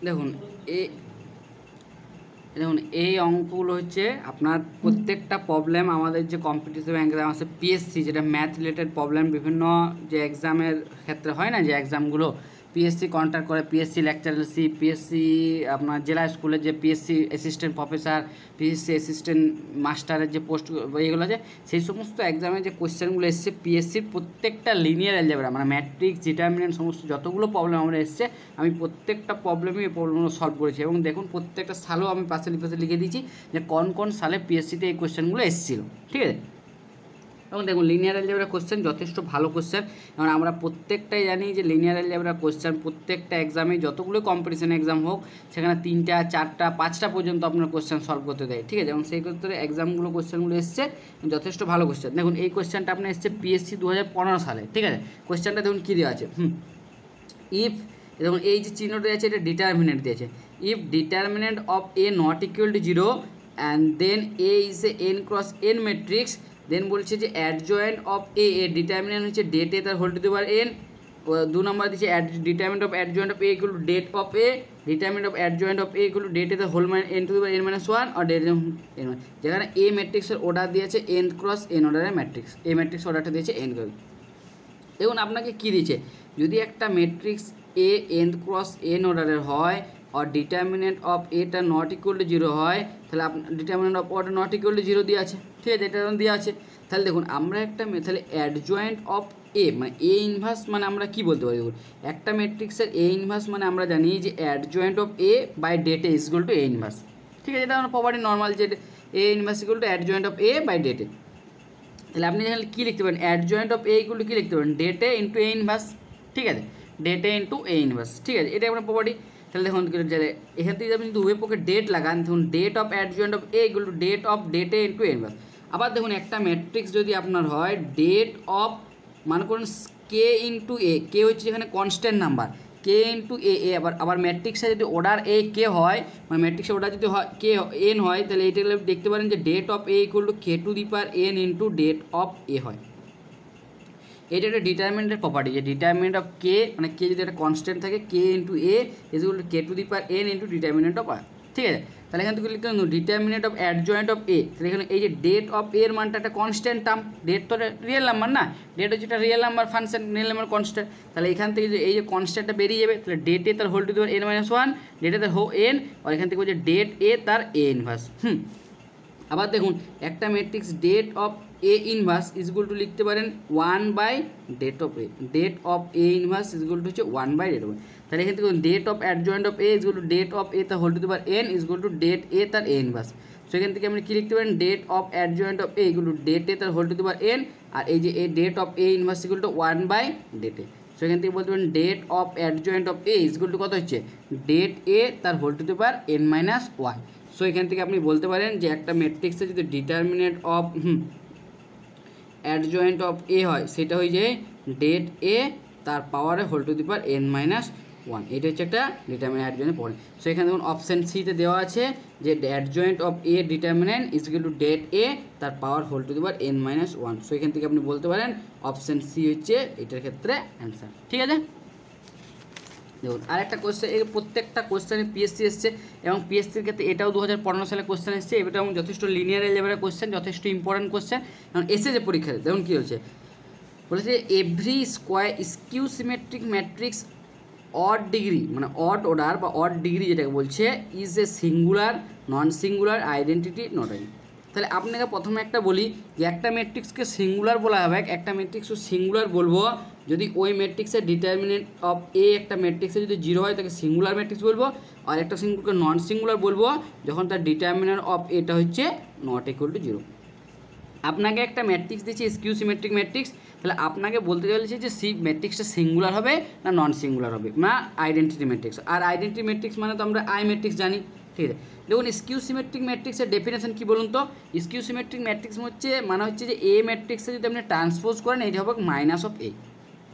দেখুন দেখুন এই অঙ্কগুলো হচ্ছে আপনার প্রত্যেকটা প্রবলেম আমাদের যে কম্পিটিটিভ এক্সাম আছে পিএসসি, যেটা ম্যাথ রিলেটেড প্রবলেম বিভিন্ন যে এক্সামের ক্ষেত্রে হয় না, যে এক্সামগুলো পিএসসি কন্ট্যাক্ট করে, পিএসসি লেকচারারসি, পিএসসি আপনার জেলা স্কুলের যে PSC assistant professor, PSC assistant মাস্টারের যে পোস্ট এইগুলো আছে, সেই সমস্ত এক্সামে যে কোয়েশ্চেনগুলো এসছে পিএসসির প্রত্যেকটা লিনিয়ার অ্যালজেব্রা মানে ম্যাট্রিক্স ডিটারমিনেন্ট সমস্ত যতগুলো প্রবলেম আমরা এসছে আমি প্রত্যেকটা প্রবলেমই এই প্রবলেমগুলো সলভ করেছি এবং দেখুন প্রত্যেকটা সালও আমি পাশে লিখে দিয়েছি যে কোন কোন সালে পিএসসিতে এই কোয়েশ্চেনগুলো এসেছিলো, ঠিক আছে। এবং দেখুন লিনিয়ার অ্যালজেব্রা কোশ্চেন যথেষ্ট ভালো কোশ্চেন, এবং আমরা প্রত্যেকটাই জানি যে লিনিয়ার অ্যালজেব্রা কোশ্চেন প্রত্যেকটা এক্সামে যতগুলো কম্পিটিশন এক্সাম হোক সেখানে 3টা 4টা 5টা পর্যন্ত আপনার কোশ্চেন সলভ করতে দেয়, ঠিক আছে। এবং সেই ক্ষেত্রে এক্সামগুলো কোশ্চেনগুলো এসছে যথেষ্ট ভালো কোশ্চেন। দেখুন এই কোশ্চেনটা আপনার এসছে পিএসসি 2015 সালে, ঠিক আছে। কোশ্চেনটা দেখুন কী দেওয়া আছে, ইফ দেখুন এই যে চিহ্নটা আছে এটা ডিটারমিনেন্ট দিয়েছে, if determinant of A not equal to 0 and then A is A n cross n matrix, then বলছে যে অ্যাডজয়েন্ট অফ এ এর ডিটারমিনেন্ট হচ্ছে ডেট এ তার whole to the power n, 2 নম্বর দিচ্ছে determinant of adjoint of A equal to det of A, determinant of adjoint of A equal to det A তার whole n to the power N minus 1 আর det n, যেখানে A ম্যাট্রিক্সের order দিয়েছে n cross n অর্ডারের ম্যাট্রিক্স, A matrix অর্ডারটা দিয়েছে n cross. দেখুন আপনাকে কী দিয়েছে, যদি একটা ম্যাট্রিক্স এ এন ক্রস এন অর্ডারের হয় আর ডিটারমিনেন্ট অফ এটা নট ইকুয়াল টু 0 হয়, তাহলে আপনার ডিটারমিনেন্ট অফ ওটা নট ইকুয়াল টু 0 দিয়ে আছে, ঠিক আছে, এটা দেওয়া আছে। তাহলে দেখুন আমরা একটা তাহলে অ্যাডজয়েন্ট অফ এ মানে এ ইনভার্স মানে আমরা কী বলতে পারি, দেখুন একটা ম্যাট্রিক্সের এ ইনভার্স মানে আমরা জানি যে adjoint of A by det A is equal to A inverse, ঠিক আছে। এটা আমরা প্রপার্টি নর্মাল যে A inverse equal to adjoint of A by det A. তাহলে আপনি তাহলে কী লিখতে পারেন, adjoint of A equal to কী লিখতে পারেন, det A into A inverse, ঠিক আছে, det A into A inverse, ঠিক আছে, এটা আপনার প্রপার্টি। তাহলে দেখুন এখান থেকে আপনি যদি উভয় পক্ষে ডেট লাগান, দেখুন det of adjoint of A equal to det of det A into A inverse. আবার দেখুন একটা ম্যাট্রিক্স যদি আপনার হয় ডেট অফ মনে করুন কে ইন্টু এ, কে হচ্ছে যেখানে কনস্ট্যান্ট নাম্বার, কে ইন্টু এ এ আবার ম্যাট্রিক্সে যদি অর্ডার এ কে হয় মানে ম্যাট্রিক্সের অর্ডার যদি হয় কে এন হয়, তাহলে এইটা দেখতে পারেন যে det of A equal to k to the power n into det of A হয়। এটা একটা ডিটারমিনেন্টের প্রপার্টি, যে ডিটারমিনেন্ট অফ কে মানে কে যদি একটা কনস্ট্যান্ট থাকে k into A is equal to k to the power n into determinant of আর, ঠিক আছে। তাহলে এখান থেকে লিখতে হবে determinant of adjoint of A, তাহলে এখানে এই যে ডেট অফ এর মানটা একটা কনস্ট্যান্ট টার্ম, ডেট তো রিয়েল নাম্বার না, ডেট হচ্ছে একটা real number function, real number constant, তাহলে এখান থেকে যে এই যে কনস্ট্যান্টটা বেরিয়ে যাবে, তাহলে ডেট এ তার whole to the power N minus 1, det A তার হো এন, আর এখান থেকে বলছে ডেট এ তার এ ইনভার্স। আবার দেখুন একটা matrix det of A inverse is equal to লিখতে পারেন 1 by det of A, det of A inverse is equal to হচ্ছে 1 বাই ডেট অফ এ। তাহলে এখান থেকে det of adjoint of A is equal to det of A তার whole to the power n is equal to det A তার A inverse. So এখান থেকে আপনি কী লিখতে পারেন, det of adjoint of A equal to det A তার whole to the power n, আর এই যে A det of A inverse equal to 1 by det A. So এখান থেকে বলতে পারেন det of adjoint of A is equal to কত হচ্ছে, ডেট এ তার whole to the power N minus 1। So এখান থেকে আপনি বলতে পারেন যে একটা ম্যাট্রিক্সে যদি determinant of adjoint of A হয় সেটা হয়ে যায় ডেট এ তার পাওয়ারে whole to the power N minus 1, এটা হচ্ছে একটা ডিটারমিনেন্ট অ্যাডজয়েন্ট পড়ে। সো এখানে দেখুন অপশান সিতে দেওয়া আছে যে adjoint of A determinant is equal to det A তার power whole to the power N minus 1। So এখান থেকে আপনি বলতে পারেন অপশান সি হচ্ছে এটার ক্ষেত্রে অ্যান্সার, ঠিক আছে। দেখুন আরেকটা কোশ্চেন, এই প্রত্যেকটা কোশ্চেনে পিএসসি এসছে এবং পিএসসির ক্ষেত্রে এটাও 2015 সালে কোশ্চেন এসছে, এটা এবং যথেষ্ট লিনিয়ার লেভেলের কোশ্চেন, যথেষ্ট ইম্পর্টেন্ট কোশ্চেন। কারণ এসে যে পরীক্ষাতে দেখুন কী হচ্ছে, বলেছে every square skew symmetric matrix odd degree মানে অড অর্ডার বা অড ডিগ্রি যেটাকে বলছে is a singular non singular identity not I. তাহলে আপনাকে প্রথমে একটা বলি যে একটা ম্যাট্রিক্সকে সিঙ্গুলার বলা হবে, একটা ম্যাট্রিক্সও সিঙ্গুলার বলবো যদি ওই ম্যাট্রিক্সের ডিটারমিনেন্ট অফ এ একটা ম্যাট্রিক্সে যদি 0 হয় তাকে সিঙ্গুলার ম্যাট্রিক্স বলবো, আর একটা সিঙ্গুলকে নন সিঙ্গুলার বলবো যখন তার ডিটারমিনেন্ট অফ এটা হচ্ছে নট ইকুয়াল টু 0। আপনাকে একটা ম্যাট্রিক্স দিচ্ছে স্কিউ সিমেট্রিক ম্যাট্রিক্স, তাহলে আপনাকে বলতে চলেছে যে ম্যাট্রিক্সটা সিঙ্গুলার হবে না নন সিঙ্গুলার হবে না আইডেন্টিটি ম্যাট্রিক্স। আর আইডেন্টিটি ম্যাট্রিক্স মানে তো আমরা আই ম্যাট্রিক্স জানি, ঠিক আছে। দেখুন স্কিউ সিমেট্রিক ম্যাট্রিক্সের ডেফিনেশন কী বলুন তো, স্কিউ সিমেট্রিক ম্যাট্রিক্স হচ্ছে মানে হচ্ছে যে এ ম্যাট্রিক্সে যদি আপনি ট্রান্সপোজ করেন এটা হবে মাইনাস অফ এ,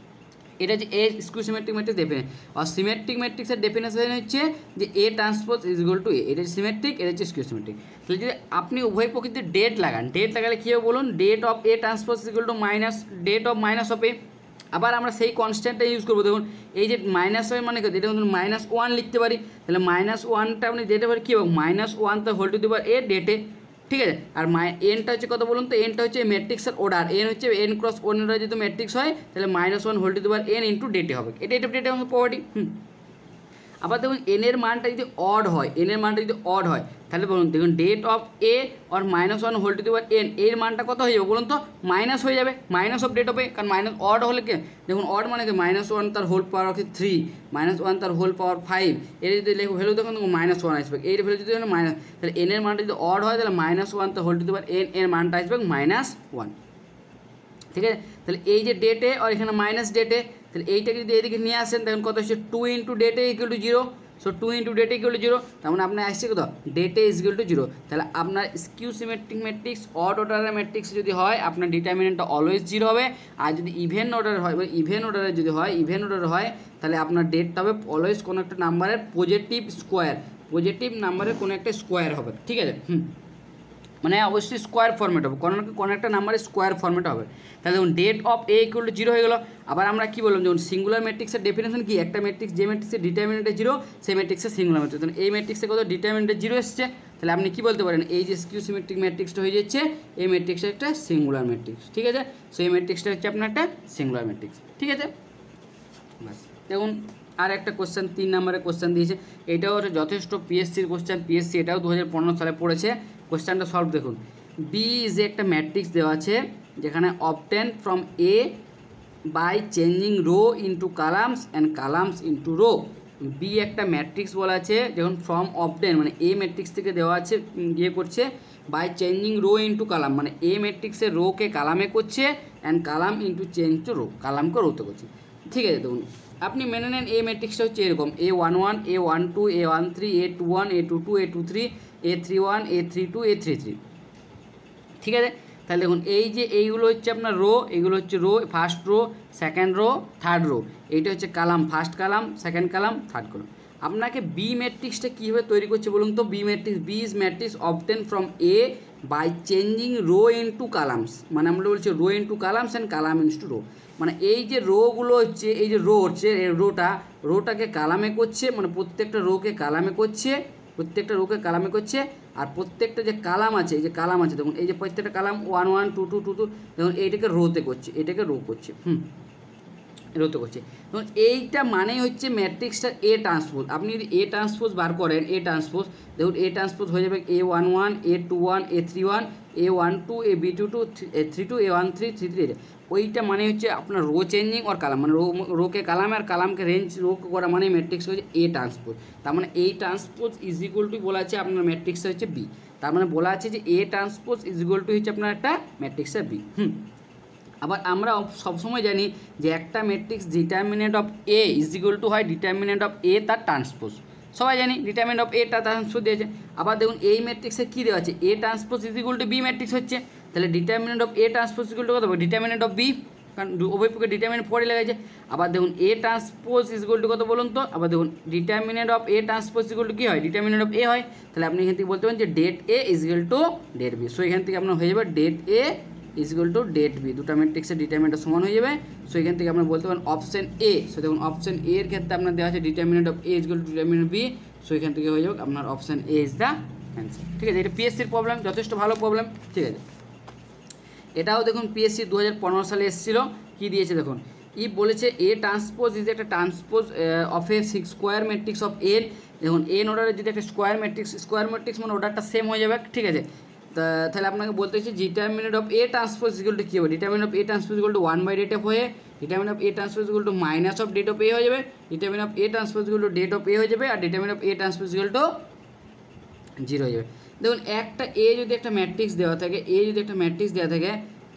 এটা যে A skew symmetric matrix definition. আর সিমেট্রিক ম্যাট্রিক্সের ডেফিনেশন হচ্ছে যে A transpose is equal to A, এটা হচ্ছে সিমেট্রিক, এটা হচ্ছে স্কিউ সিমেট্রিক। তাহলে যদি আপনি উভয় প্রকৃতির ডেট লাগান, ডেট লাগালে কী হবে বলুন, det of A transpose is equal to minus det of minus of A, আবার আমরা সেই কনস্ট্যান্টটা ইউজ করবো। দেখুন এই যে মাইনাস ওয়ান মানে এটা কিন্তু -1 লিখতে পারি, তাহলে -1টা আপনি ডেটে পারি কী হবে, -1 তো হোল টু দি পাওয়ার এ ডেটে, ঠিক আছে। আর এনটা হচ্ছে কত বলুন তো, এনটা হচ্ছে ম্যাট্রিক্সের অর্ডার, এন হচ্ছে n × 1 অর্ডার যদি ম্যাট্রিক্স হয় তাহলে -1 whole to the power n into ডেটে হবে, এটা ডেটে আমাদের প্রপার্টি। আবার দেখুন এন এর মানটা যদি অড হয়, এন এর মানটা যদি অড হয় তাহলে বলুন দেখুন ডেট অফ এ আর -1 whole to the power n এর মানটা কত হয়ে যাবে বলুন তো, মাইনাস হয়ে যাবে, মাইনাস অফ ডেট অফ এ, কারণ মাইনাস অড হলে কি দেখুন অড মানে কি -1 তার হোল পাওয়ার 3, -1 তার হোল পাওয়ার 5, এর যদি ভ্যালু দেখুন -1 আসবে, এর ভ্যালু যদি মাইনাস, তাহলে n এর মানটা যদি অড হয় তাহলে -1 তার whole to the power n এর মানটা আসবে -1, ঠিক আছে। তাহলে এই যে ডেটে আর এখানে মাইনাস ডেটে, তাহলে এইটাকে যদি এদিকে নিয়ে আসেন তখন কত হচ্ছে 2 ইন্টু ডেটে ইকুয়াল টু 0, সো 2 ইন্টু ডেটে ইকুয়াল টু 0, তার মানে আপনার আসছে কত ডেটে ইজ ইকুয়াল টু 0। তাহলে আপনার স্কিউ সিমেট্রিক ম্যাট্রিক্স অড অর্ডারের ম্যাট্রিক্স যদি হয় আপনার ডিটারমিনেন্টটা অলওয়েজ 0 হবে, আর যদি ইভেন অর্ডারের হয়, ইভেন অর্ডারে যদি হয়, ইভেন অর্ডার হয় তাহলে আপনার ডেটটা হবে অলওয়েজ কোনো একটা নাম্বারের পজিটিভ স্কোয়ার, পজিটিভ নাম্বারের কোনো একটা স্কোয়ার হবে, ঠিক আছে। মানে অবশ্যই স্কোয়ার ফর্মেট হবে, কোনো একটা নাম্বারের স্কোয়ার ফর্মেট হবে। তাহলে দেখুন det of A equal to 0 হয়ে গেল। আবার আমরা কী বললাম যেমন সিঙ্গুলার ম্যাট্রিক্সের ডেফিনেশন কি, একটা ম্যাট্রিক্স যে ম্যাট্রিক্সের ডিটারমিনেন্টে 0 সেই ম্যাট্রিক্সের সিঙ্গুলার ম্যাট্রিক্স, এই ম্যাট্রিক্সে কত ডিটারমিনেন্টে 0 এসছে, তাহলে আপনি কী বলতে পারেন এই যে স্কিউ সিমেট্রিক ম্যাট্রিক্সটা হয়ে যাচ্ছে এই ম্যাট্রিক্সটা একটা সিঙ্গুলার ম্যাট্রিক্স, ঠিক আছে। সো এই ম্যাট্রিক্সটা হচ্ছে আপনার একটা সিঙ্গুলার ম্যাট্রিক্স, ঠিক আছে। বাস দেখুন আর একটা কোশ্চেন 3 নম্বরের কোশ্চেন দিয়েছে, এটাও হচ্ছে যথেষ্ট পিএসসির কোশ্চেন, পিএসসি এটাও 2015 সালে পড়েছে। কোশ্চেনটা সলভ দেখুন, বি ইজ একটা ম্যাট্রিক্স দেওয়া আছে যেখানে obtain from A by changing row into columns and columns into row. B একটা ম্যাট্রিক্স বলা আছে যখন ফ্রম অবটেন মানে এ ম্যাট্রিক্স থেকে দেওয়া আছে ইয়ে করছে by changing row into column, মানে এ ম্যাট্রিক্সের রোকে কালামে করছে and column into change to row, কালামকে রোতে করছে, ঠিক আছে। দেখুন আপনি মেনে নেন এ ম্যাট্রিক্সটা হচ্ছে এরকম A11 A12 A13 A21 A22 A23 A31 A32 A33, ঠিক আছে। তাহলে দেখুন এই যে এইগুলো হচ্ছে আপনার রো, এইগুলো হচ্ছে row, first row, second row, third row, এইটা হচ্ছে column, first column, second column, third column. আপনাকে বি ম্যাট্রিক্সটা কীভাবে তৈরি করছে বলুন তো, B matrix, B is matrix obtain from A by changing row into columns, মানে আমরা বলছি row into columns and column into row, মানে এই যে রোগুলো হচ্ছে এই যে রো হচ্ছে রোটাকে কালামে করছে, মানে প্রত্যেকটা রোকে কালামে করছে, প্রত্যেকটা রোকে কালামে করছে, আর প্রত্যেকটা যে কালাম আছে এই যে কালাম আছে দেখুন এই যে প্রত্যেকটা কালাম 1 1 2 2 2 2 দেখুন এইটাকে রোতে করছে, এটাকে রো করছে, রোতে করছে। দেখুন এইটা মানেই হচ্ছে ম্যাট্রিক্সটার এ ট্রান্সপোজ। আপনি যদি এ ট্রান্সপোজ বার করেন, এ ট্রান্সপোজ দেখুন এ ট্রান্সপোজ হয়ে যাবে A11 A21 A31 A12 A B22 A32 A13 33, ওইটা মানে হচ্ছে আপনার রো চেঞ্জিং আর কালাম, মানে রোকে কালামে আর কালামকে রেঞ্জ রো করা মানে ম্যাট্রিক্স হচ্ছে এ ট্রান্সপোজ। তার মানে এই ট্রান্সপোজ ইজ ইকুয়াল টু বলা আছে আপনার ম্যাট্রিক্সটা হচ্ছে বি, তার মানে বলা আছে যে A transpose is equal to হচ্ছে আপনার একটা ম্যাট্রিক্সের বি। আবার আমরা সবসময় জানি যে একটা matrix determinant of A is equal to হয় ডিটারমিনেন্ট অফ এ তার ট্রান্সপোজ, সবাই জানি ডিটারমিনেন্ট অফ এ তার ট্রান্সপোজ দিয়েছে। আবার দেখুন এই ম্যাট্রিক্সে কী দেওয়া আছে A transpose is equal to B matrix হচ্ছে, তাহলে determinant of A transpose is equal to কত হবে ডিটারমিনেন্ট অফ বি, কারণ উভয় পক্ষে ডিটারমিনেন্ট পরে লেগেছে। আবার দেখুন A transpose is equal to কত বলুন তো, আবার দেখুন determinant of A transpose is equal to কী হয় ডিটারমিনেন্ট অফ এ হয়, তাহলে আপনি এখান থেকে বলতে পারেন যে det A is equal to det B. So এখান থেকে আপনার হয়ে যাবে det A is equal to det B, দুটো ম্যাট্রিক্সের ডিটারমিনেন্টটা সমান হয়ে যাবে। সো এখান থেকে আপনার বলতে পারেন অপশন এ। সো দেখুন অপশন এ এর ক্ষেত্রে আপনার দেওয়া আছে determinant of A is equal to determinant B, so এখান থেকে হয়ে যাবে আপনার option A is the answer, ঠিক আছে। এটা পিএসসির প্রবলেম, যথেষ্ট ভালো প্রবলেম, ঠিক আছে। এটাও দেখুন পিএসসি 2015 সালে এসেছিলো, কী দিয়েছে দেখুন বলেছে এ ট্রান্সপোজ ইজ একটা transpose of A square matrix of N. দেখুন এন অর্ডারে যদি একটা স্কোয়ার ম্যাট্রিক্স মানে অর্ডারটা সেম হয়ে যাবে, ঠিক আছে। তাহলে আপনাকে বলতে হচ্ছে determinant of A transpose equal to কী হবে determinant of A transpose equal to 1 by det of হয়ে determinant of A transpose equal to minus of det of A হয়ে যাবে, determinant of A transpose equal to det of A হয়ে যাবে, আর determinant of A transpose equal to 0 হয়ে যাবে। দেখুন একটা এ যদি একটা ম্যাট্রিক্স দেওয়া থাকে A11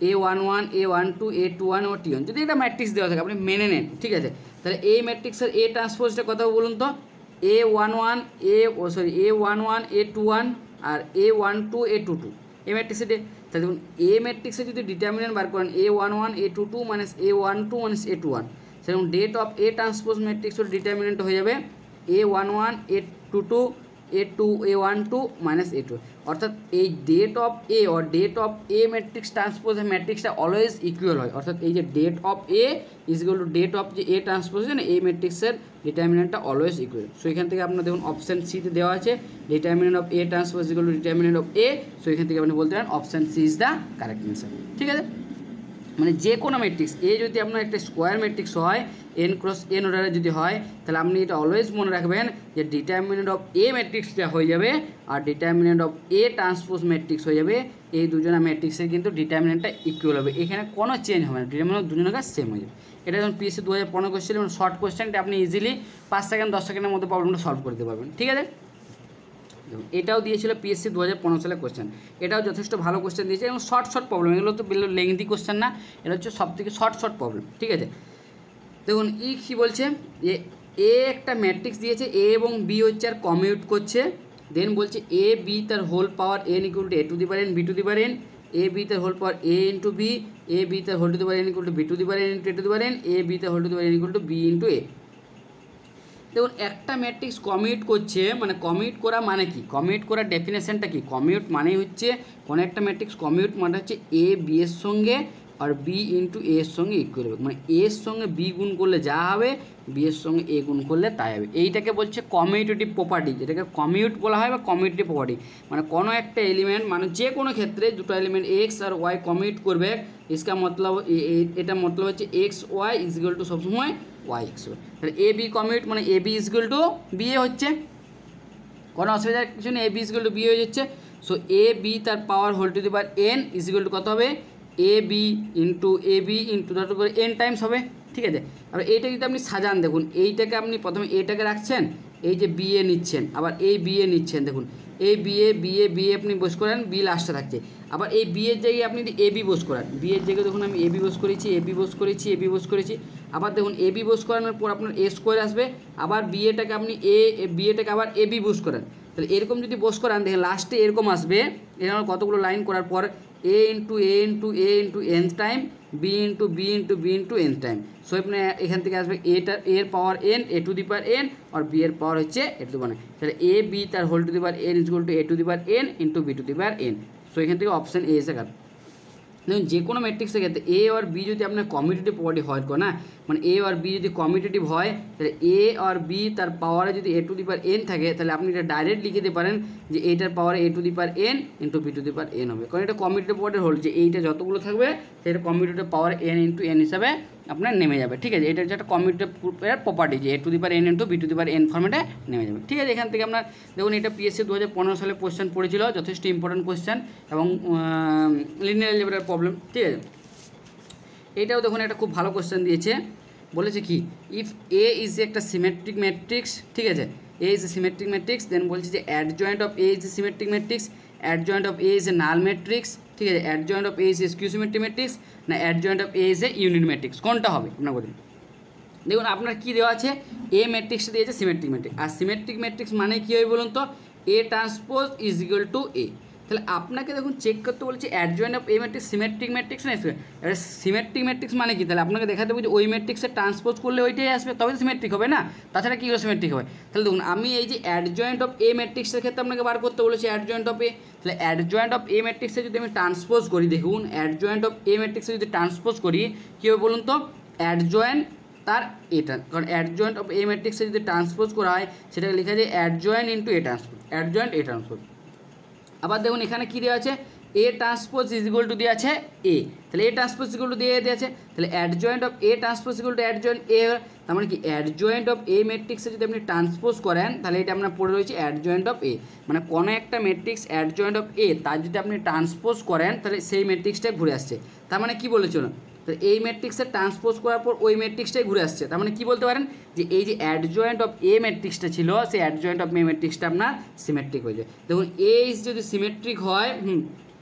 A12 A21 ও T1 যদি একটা ম্যাট্রিক্স দেওয়া থাকে আপনি মেনে নেন, ঠিক আছে। তাহলে এই ম্যাট্রিক্সের এ ট্রান্সপোজটা কত বলুন তো A11 A11 A21 আর A12 A22 এই ম্যাট্রিক্সে, তাহলে দেখুন এ ম্যাট্রিক্সে যদি ডিটারমিনেন্ট বার করেন A11 A22 minus A12 minus A21, সেরকম ডেট অফ এ ট্রান্সপোজ ম্যাট্রিক্সের ডিটারমিনেন্ট হয়ে যাবে A11 A22 A1 minus A2, অর্থাৎ এই det of A or det of A matrix transpose ম্যাট্রিক্সটা অলওয়েজ ইকুয়াল হয়, অর্থাৎ এই যে det of A is equal to det of যে এ ট্রান্সপোজ না এই ম্যাট্রিক্সের ডিটারমিনেন্টটা অলওয়েজ ইকুয়াল। সো এখান থেকে আপনার দেখুন অপশান সিতে দেওয়া আছে determinant of A transpose equal to determinant of A. So এখান থেকে আপনি বলতে পারেন option C is the correct answer. ঠিক আছে, মানে যে কোনো ম্যাট্রিক্স এ যদি আপনার একটা স্কোয়ার ম্যাট্রিক্স হয় n ক্রস n অর্ডারে যদি হয়, তাহলে আপনি এটা অলওয়েজ মনে রাখবেন যে ডিটারমিনেন্ট অফ এ ম্যাট্রিক্সটা হয়ে যাবে আর determinant of A transpose matrix হয়ে যাবে। এই দুজনা ম্যাট্রিক্সের কিন্তু ডিটারমিনেন্টটা ইকুয়াল হবে, এখানে কোনো চেঞ্জ হবে না, ডিটারমিনেন্ট দুজনের কাছে সেম হয়ে যাবে। এটা যখন পিএসসি 2015 কোয়েশ্চেন এবং শর্ট কোয়েশ্চেনটা আপনি ইজিলি 5 সেকেন্ড 10 সেকেন্ডের মধ্যে প্রবলেমটা সলভ করতে পারবেন। ঠিক আছে, এটাও দিয়েছিল পিএসসি 2015 সালে কোয়েশ্চেন, এটাও যথেষ্ট ভালো কোয়েশ্চেন দিয়েছে এবং শর্ট প্রবলেম, এগুলো তো লেংদি কোয়েশ্চেন না, এটা হচ্ছে সব থেকে শর্ট প্রবলেম। ঠিক আছে, দেখুন কী বলছে যে এ একটা ম্যাট্রিক্স দিয়েছে, এ এবং বি হচ্ছে আর কমিউট করছে, দেন বলছে এ বি তার whole power n equal to A to the power n B to the power n, A B তার whole power A into B, A B তার whole to the power n equal to B to the power n into A to the power n, A B তার whole to the power n equal to B into A. দেখুন একটা matrix commute করছে, মানে commute করা মানে কি, commute করার ডেফিনেশনটা কি, কমিউট মানে হচ্ছে কোনো একটা ম্যাট্রিক্স কমিউট মানে হচ্ছে এ বি এর সঙ্গে আর বি ইন্টু এ এর সঙ্গে ইকুয়াল হবে, মানে এ এর সঙ্গে বি গুণ করলে যা হবে বি এর সঙ্গে এ গুণ করলে তাই হবে। এইটাকে বলছে কমিউটেটিভ প্রপার্টি, যেটাকে কমিউট বলা হয় বা কমিউটেটিভ প্রপার্টি, মানে কোনো একটা এলিমেন্ট মানে যে কোনো ক্ষেত্রে দুটো এলিমেন্ট এক্স আর ওয়াই কমিউট করবে, इसका मतलब এটা মতলব হচ্ছে X Y is equal to সবসময় ওয়াই এক্স ওয়াই, তাহলে এ বি কমিউট মানে A B is equal to B A হচ্ছে, কোনো অসুবিধার কিছু নেই, A B is equal to B হয়ে যাচ্ছে। সো এ বি তার power whole to the power n is equal to কত হবে, এ বি ইন্টু ধর করে এন টাইমস হবে। ঠিক আছে, আর এইটা যদি আপনি সাজান, দেখুন এইটাকে আপনি প্রথমে এটাকে রাখছেন, এই যে বি এ নিচ্ছেন, আবার এই বি এ নিচ্ছেন, দেখুন এই বি এ আপনি বস করেন, বি লাস্টে থাকছে, আবার এই বি এর জায়গায় আপনি যদি এ বি বস করান, বি এর জায়গায় দেখুন আমি এ বি বস করেছি, এ বি বস করেছি, এ বি বস করেছি, আবার দেখুন এ বি বস করানোর পর আপনার এ স্কোয়ার আসবে, আবার বি এটাকে আপনি বি এটাকে আবার এ বি বস করেন, তাহলে এরকম যদি বস করান দেখেন লাস্টে এরকম আসবে, এরকম কতগুলো লাইন করার পর A into n time B into n time. So আপনি এখান থেকে আসবে এর power n A to the power n আর বি এর পাওয়ার হচ্ছে A to the power n, তাহলে এ বি তার whole to the power n is equal to A to the power n into B to the power n. So এখান থেকে option A এসে গেল। দেখুন যে কোনো ম্যাট্রিক্সের ক্ষেত্রে এ আর বি যদি আপনার কমিউটেটিভ প্রপার্টি হয় না, মানে এ আর বি যদি কমিউটেটিভ হয়, তাহলে এ আর বি তার পাওয়ারে যদি এ টু দি পাওয়ার এন থাকে, তাহলে আপনি এটা ডাইরেক্ট লিখে দিতে পারেন যে এইটার পাওয়ারে A to the power n into B to the power n হবে, কারণ এটা কমিউটেটিভ প্রপার্টি হল যে এইটা যতগুলো থাকবে সেটা কমিউটেটিভ পাওয়ার এন ইন্টু এন হিসাবে আপনার নেমে যাবে। ঠিক আছে, এটা হচ্ছে একটা কমিউটেটিভ প্রপার্টি যে A to the power n into B to the power n ফর্মেটে নেমে যাবে। ঠিক আছে, এখান থেকে আপনার দেখুন এটা পিএসসি 2015 সালে কোয়েশ্চেন পড়েছিল, যথেষ্ট ইম্পর্টেন্ট কোয়েশ্চেন এবং লিনিয়ার অ্যালজেব্রার প্রবলেম। ঠিক আছে, এইটাও দেখুন একটা খুব ভালো কোয়েশ্চেন দিয়েছে, বলেছে কি ইফ এ ইজ একটা সিমেট্রিক ম্যাট্রিক্স, ঠিক আছে, A is a symmetric matrix, then বলছে যে adjoint of A is a symmetric matrix, adjoint of A is a null matrix, ঠিক আছে, adjoint of A is a skew symmetric matrix, না adjoint of A is a unit matrix, কোনটা হবে আপনার বলুন। দেখুন আপনার কী দেওয়া আছে, এ ম্যাট্রিক্সটা দিয়েছে সিমেট্রিক ম্যাট্রিক্স, আর সিমেট্রিক ম্যাট্রিক্স মানে কী হবে বলুন তো, A transpose is equal to A, তাহলে আপনাকে দেখুন চেক করতে বলছে adjoint of A matrix symmetric matrix না, এবার সিমেট্রিক ম্যাট্রিক্স মানে কি, তাহলে আপনাকে দেখাতে হবে যে ওই ম্যাট্রিক্সে ট্রান্সপোজ করলে ওইটাই আসবে, তবে সিমেট্রিক হবে না, তাছাড়া কী সিমেট্রিক হবে। তাহলে দেখুন আমি এই যে অ্যাডজয়েন্ট অফ এ ম্যাট্রিক্সের ক্ষেত্রে আপনাকে বার করতে বলেছি অ্যাডজয়েন্ট অফ এ, তাহলে অ্যাডজয়েন্ট অফ এ ম্যাট্রিক্সে যদি আমি ট্রান্সপোজ করি, দেখুন অ্যাডজয়েন্ট অফ এ ম্যাট্রিক্সে যদি ট্রান্সপোজ করি কী হবে বলুন তো, অ্যাডজয়েন্ট তার এটা, কারণ অ্যাডজয়েন্ট অফ এ ম্যাট্রিক্সে যদি ট্রান্সপোজ করা হয় সেটাকে লেখা যায় adjoint into A transpose, adjoint A transpose. আবার দেখুন এখানে কী দেওয়া আছে, A transpose is equal two দেওয়া আছে এ, তাহলে এ ট্রান্সপোজ ইকুয়াল টু দিয়ে আছে, তাহলে adjoint of A transpose equal to adjoint A, তার মানে কি অ্যাডজয়েন্ট অফ এ ম্যাট্রিক্সে যদি আপনি ট্রান্সপোজ করেন তাহলে এটা আপনার পড়ে রয়েছে অ্যাডজয়েন্ট অফ এ, মানে কোনো একটা ম্যাট্রিক্স অ্যাডজয়েন্ট অফ এ তার যদি আপনি ট্রান্সপোজ করেন তাহলে সেই ম্যাট্রিক্সটাই ঘুরে আসছে, তার মানে কী বলেছিল, তো এই ম্যাট্রিক্সের ট্রান্সপোজ করার পর ওই ম্যাট্রিক্সটাই ঘুরে আসছে, তার মানে কী বলতে পারেন যে এই যে অ্যাডজয়েন্ট অফ এ ম্যাট্রিক্সটা ছিল সেই অ্যাডজয়েন্ট অফ এ ম্যাট্রিক্সটা আপনার সিমেট্রিক হয়ে যায়। দেখুন এ যদি সিমেট্রিক হয়,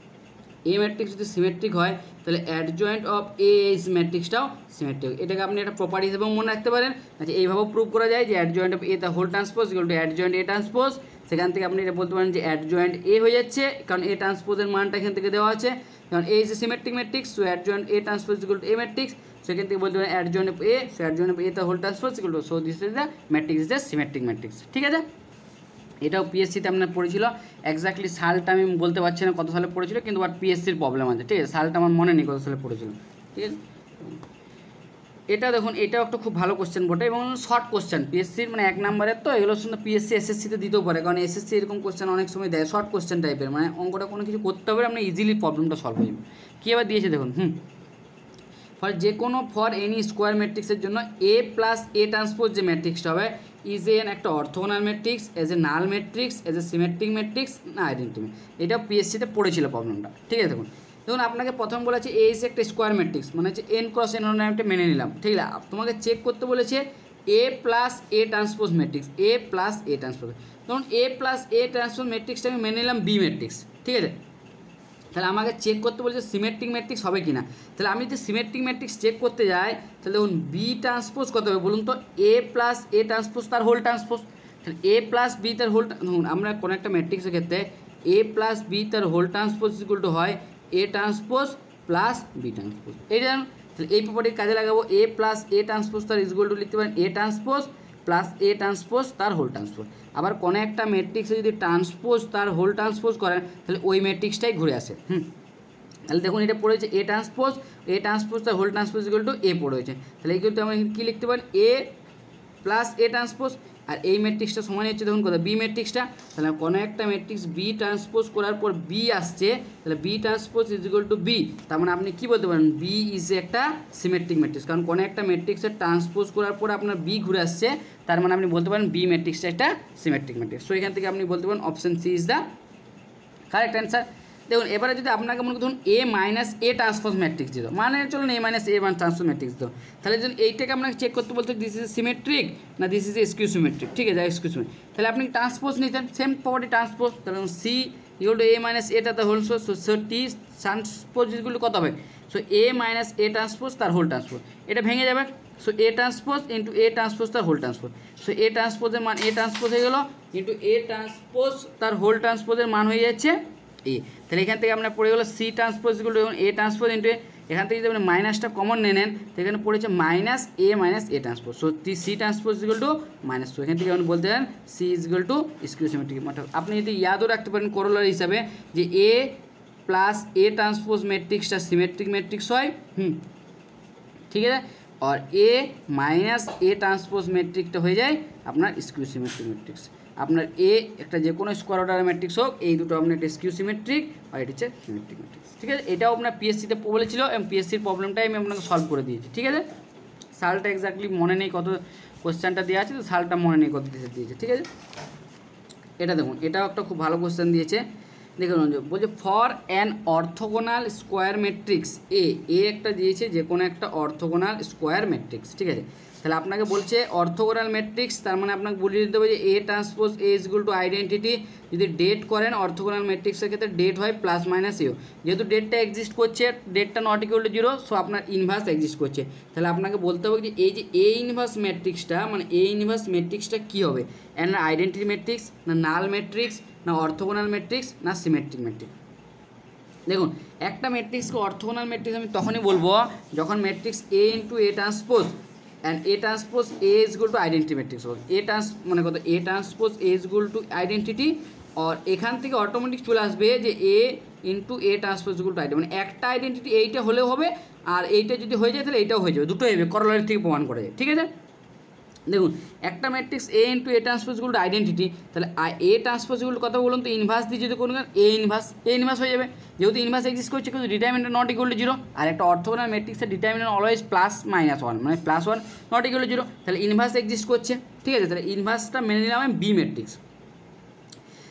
এ ম্যাট্রিক্স যদি সিমেট্রিক হয় তাহলে অ্যাডজয়েন্ট অফ এ ইজ ম্যাট্রিক্সটাও সিমেট্রিক, এটাকে আপনি একটা প্রপার্টি হিসেবে মনে রাখতে পারেন। আচ্ছা এইভাবেও প্রুভ করা যায় যে adjoint of A the whole transpose equal to adjoint A transpose, সেখান থেকে আপনি এটা বলতে পারেন যে অ্যাডজয়েন্ট এ হয়ে যাচ্ছে, কারণ এ ট্রান্সপোজের মানটা এখান থেকে দেওয়া আছে, কারণ A is a symmetric matrix, so adjoint A transpose equal to A matrix, সেখান থেকে বলতে পারেন adjoint of A, so adjoint of A the whole transpose equal to, so this is the matrix is the symmetric matrix. ঠিক আছে, এটাও পিএসসিতে আপনার পড়েছিল, exactly সালটা আমি বলতে পারছি না কত সালে পড়েছিল, কিন্তু বাট পিএসসির প্রবলেম আছে, ঠিক আছে, সালটা আমার মনে নেই কত সালে পড়েছিল, ঠিক আছে। এটা দেখুন, এটাও একটা খুব ভালো কোশ্চেন বটে এবং শর্ট কোশ্চেন পিএসসির, মানে 1 নম্বরের, তো এগুলো শুধু পিএসসি এসএসসিতে দিতেও পারে, কারণ এসএসসি এরকম কোশ্চেন অনেক সময় দেয় শর্ট কোশ্চেন টাইপের, মানে অঙ্কটা কোনো কিছু করতে হবে আপনি ইজিলি প্রবলেমটা সলভ হয়ে যাবে। কী এবার দিয়েছে দেখুন, ফর এনি স্কোয়ার ম্যাট্রিক্সের জন্য এ প্লাস এ ট্রান্সপোজ যে ম্যাট্রিক্সটা হবে ইজ এন একটা orthogonal matrix, as a null matrix, as a symmetric matrix না আইডেন্টিটি। এটা পিএসসিতে পড়েছিল প্রবলেমটা, ঠিক আছে। দেখুন আপনাকে প্রথম বলেছে এ ইজ একটা স্কোয়ার ম্যাট্রিক্স, মানে হচ্ছে এন ক্রস এন আমি একটা মেনে নিলাম, ঠিক আছে। তোমাকে চেক করতে বলেছে A plus A transpose matrix, A plus A transpose. ধরুন এ প্লাস এ ট্রান্সপোজ ম্যাট্রিক্সটা আমি মেনে নিলাম বি ম্যাট্রিক্স, ঠিক আছে। তাহলে আমাকে চেক করতে বলেছে সিমেট্রিক ম্যাট্রিক্স হবে কি না। তাহলে আমি যদি সিমেট্রিক ম্যাট্রিক্স চেক করতে যাই, তাহলে দেখুন বি ট্রান্সপোজ কত হবে বলুন তো, এ প্লাস এ ট্রান্সপোজ তার হোল ট্রান্সপোজ। তাহলে এ প্লাস বি তার হোল, ধরুন আমরা কোনো একটা ম্যাট্রিক্সের ক্ষেত্রে এ প্লাস বি তার হোল ট্রান্সপোজ ইকুয়াল টু হয় A transpose plus B transpose. এইটা জানুন, তাহলে এই প্রপার্টি কাজে লাগাবো, এ প্লাস এ ট্রান্সপোজ তার ইকুয়াল টু লিখতে পারেন A transpose plus A transpose তার হোল ট্রান্সপোজ। আবার কোনো একটা ম্যাট্রিক্সে যদি ট্রান্সপোজ তার হোল ট্রান্সপোজ করেন তাহলে ওই ম্যাট্রিক্সটাই ঘুরে আসে। তাহলে দেখুন এটা পড়েছে এ ট্রান্সপোজ তার হোল ট্রান্সপোজ ইকুয়াল টু এ পড়েছে। তাহলে এই কিন্তু আমরা কী লিখতে পারি, এ প্লাস এ ট্রান্সপোজ, আর এই ম্যাট্রিক্সটা সমান হচ্ছে দেখুন কথা বি ম্যাট্রিক্সটা। তাহলে কোনো একটা ম্যাট্রিক্স বি ট্রান্সপোজ করার পর বি আসছে, তাহলে B transpose is equal to B, তার মানে আপনি কী বলতে পারেন বি ইজ একটা সিমেট্রিক ম্যাট্রিক্স, কারণ কোনো একটা ম্যাট্রিক্সের ট্রান্সপোজ করার পর আপনার বি ঘুরে আসছে, তার মানে আপনি বলতে পারেন বি ম্যাট্রিক্সটা একটা সিমেট্রিক ম্যাট্রিক্স। সো এখান থেকে আপনি বলতে পারেন option C is the correct answer. দেখুন এবারে যদি আপনাকে মনে করুন A minus A transpose matrix দিত, মানে চলুন A minus A one transpose matrix দিত, তাহলে যদি এইটাকে আপনাকে চেক করতে বলতো দিস ইজ সিমেট্রিক না দিস ইজ স্কিউ সিমেট্রিক, ঠিক আছে স্কিউ সিমেট্রিক, তাহলে আপনি ট্রান্সপোজ নিতেন সেম প্রপার্টি ট্রান্সপোজ, তাহলে C equal to A minus এটা তার হোল সো টি ট্রান্সপোজগুলো কত হবে, so A minus A transpose তার হোল ট্রান্সপোজ, এটা ভেঙে যাবে, so A transpose into A transpose তার হোল ট্রান্সপোজ, সো এ ট্রান্সপোজের মান এ ট্রান্সপোজ হয়ে গেলো ইন্টু এ ট্রান্সপোজ তার হোল ট্রান্সপোজের মান হয়ে যাচ্ছে এ। তাহলে এখান থেকে আপনার পড়ে গেলো C transpose equal to A transpose into A, এখান থেকে যদি আপনি মাইনাসটা কমন নেন তো এখানে পড়েছে minus A transpose, so C transpose equal to minus, তো এখান থেকে আপনি বলতে পারেন C is equal to skew symmetric. অর্থাৎ আপনি যদি ইয়াদও রাখতে পারেন করোলার হিসাবে যে এ প্লাস এ ট্রান্সপোজ ম্যাট্রিক্সটা সিমেট্রিক ম্যাট্রিক্স হয়, ঠিক আছে, আর এ মাইনাস এ ট্রান্সপোজ ম্যাট্রিক্সটা হয়ে যায় আপনার স্কিউ সিমেট্রিক ম্যাট্রিক্স। আপনার এ একটা যে কোনো স্কোয়ার অর্ডারের ম্যাট্রিক্স হোক, এই দুটো আপনার একটা স্কিউ সিমেট্রিক আর এটি হচ্ছে সিমেট্রিক ম্যাট্রিক্স, ঠিক আছে। এটাও আপনার পিএসসিতে বলেছিল এবং পিএসসির প্রবলেমটাই আমি আপনাকে সলভ করে দিয়েছি, ঠিক আছে। সালটা এক্স্যাক্টলি মনে নেই কত কোশ্চেনটা দেওয়া আছে, তো সালটা মনে নেই কত দিয়েছে, ঠিক আছে। এটা দেখুন এটাও একটা খুব ভালো কোশ্চেন দিয়েছে, দেখুন বলছে for an orthogonal square matrix A একটা দিয়েছে যে কোনো একটা অর্থোগোনাল স্কোয়ার ম্যাট্রিক্স, ঠিক আছে। তাহলে আপনাকে বলছে অর্থোগোনাল ম্যাট্রিক্স, তার মানে আপনাকে বলিয়ে দিতে হবে যে A transpose A is equal to identity, যদি ডেট করেন অর্থোগোনাল ম্যাট্রিক্সের ক্ষেত্রে ডেট হয় প্লাস মাইনাস ইউ, যেহেতু ডেটটা এক্সিস্ট করছে, ডেটটা নট ইকুয়াল টু 0, সো আপনার ইনভার্স এক্সিস্ট করছে। তাহলে আপনাকে বলতে হবে যে এই যে এ ইনভার্স ম্যাট্রিক্সটা, মানে এ ইনভার্স ম্যাট্রিক্সটা কী হবে, অ্যান্ড আইডেন্টিটি ম্যাট্রিক্স না নাল ম্যাট্রিক্স না অর্থোগোনাল ম্যাট্রিক্স না সিমেট্রিক ম্যাট্রিক্স। দেখুন একটা ম্যাট্রিক্সকে অর্থোগোনাল ম্যাট্রিক্স আমি তখনই বলবো যখন matrix A into A transpose and A transpose A is equal to identity matrix হবে, মানে কত A transpose A is equal to identity, আর এখান থেকে অটোমেটিক চলে আসবে যে A into A transpose equal to identity, মানে একটা আইডেন্টিটি এইটা হলেও হবে, আর এইটা যদি হয়ে যায় তাহলে এইটাও হয়ে যাবে, দুটোই হবে, করোলারি থেকে প্রমাণ করা যায়, ঠিক আছে। দেখুন একটা matrix A into A transpose equal to identity, তাহলে এ ট্রান্সপোজ ইকুয়াল টু কথা বলুন তো ইনভার্স দিয়ে যদি কোনো এ ইনভার্স হয়ে যাবে, যেহেতু ইনভার্স এক্সিস্ট করছে কিন্তু ডিটারমিনেন্ট নট ইকুয়াল টু 0, আর একটা অর্থোগোনাল ম্যাট্রিক্সের ডিটারমিনেন্ট অলওয়েজ প্লাস মাইনাস 1, মানে প্লাস 1 নট ইকুয়াল টু 0, তাহলে ইনভার্স এক্সিস্ট করছে, ঠিক আছে। তাহলে ইনভার্সটা মেনে নিলাম আমি বি ম্যাট্রিক্স।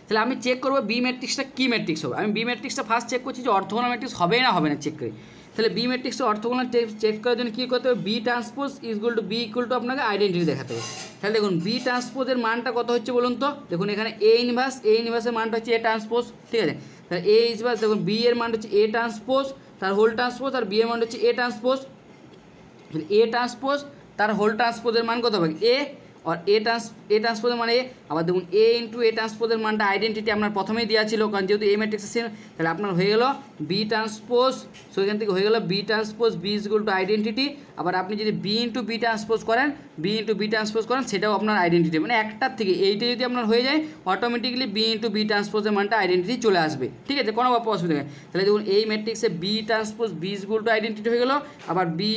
তাহলে আমি চেক করবো বি ম্যাট্রিক্সটা কী ম্যাট্রিক্স হবে, আমি বি ম্যাট্রিক্সটা ফার্স্ট চেক করছি যে অর্থোগোনাল ম্যাট্রিক্স হবে না হবে না চেক করি। তাহলে বি ম্যাট্রিক্সটা অর্থোগোনাল চেক করার জন্য কী করতে হবে, B transpose equal to B equal to আপনাকে আইডেন্টিটি দেখাতে হবে। তাহলে দেখুন বি ট্রান্সপোজের মানটা কত হচ্ছে বলুন তো, দেখুন এখানে এ ইনভার্সের মানটা হচ্ছে এ ট্রান্সপোজ, ঠিক আছে। তাহলে এ ইনভার্স দেখুন বি এর মান হচ্ছে এ ট্রান্সপোজ তার হোল ট্রান্সপোজ, আর বি এর মান হচ্ছে এ ট্রান্সপোজ, এ ট্রান্সপোজ তার হোল ট্রান্সপোজের মান কত হবে এ, আর এ ট্রান্সপোজের মানে এ, আবার দেখুন এ ইন্টু এ ট্রান্সপোজের মানটা আইডেন্টিটি আপনার প্রথমেই দেওয়া ছিল, কারণ যেহেতু এ ম্যাট্রিক্স ছিল, তাহলে আপনার হয়ে গেল বি ট্রান্সপোজ, সো এখান থেকে হয়ে গেল B transpose B is equal to identity. আবার আপনি যদি বি ইন্টু বি ট্রান্সপোজ করেন সেটাও আপনার আইডেন্টিটি, মানে একটার থেকে এইটা যদি আপনার হয়ে যায় অটোমেটিক্যালি বি ইন্টু বি ট্রান্সপোজের মানটা আইডেন্টিটি চলে আসবে, ঠিক আছে, কোনো অসুবিধা নেই। তাহলে দেখুন এই ম্যাট্রিক্সে B transpose B is equal to identity হয়ে গেল, আবার বি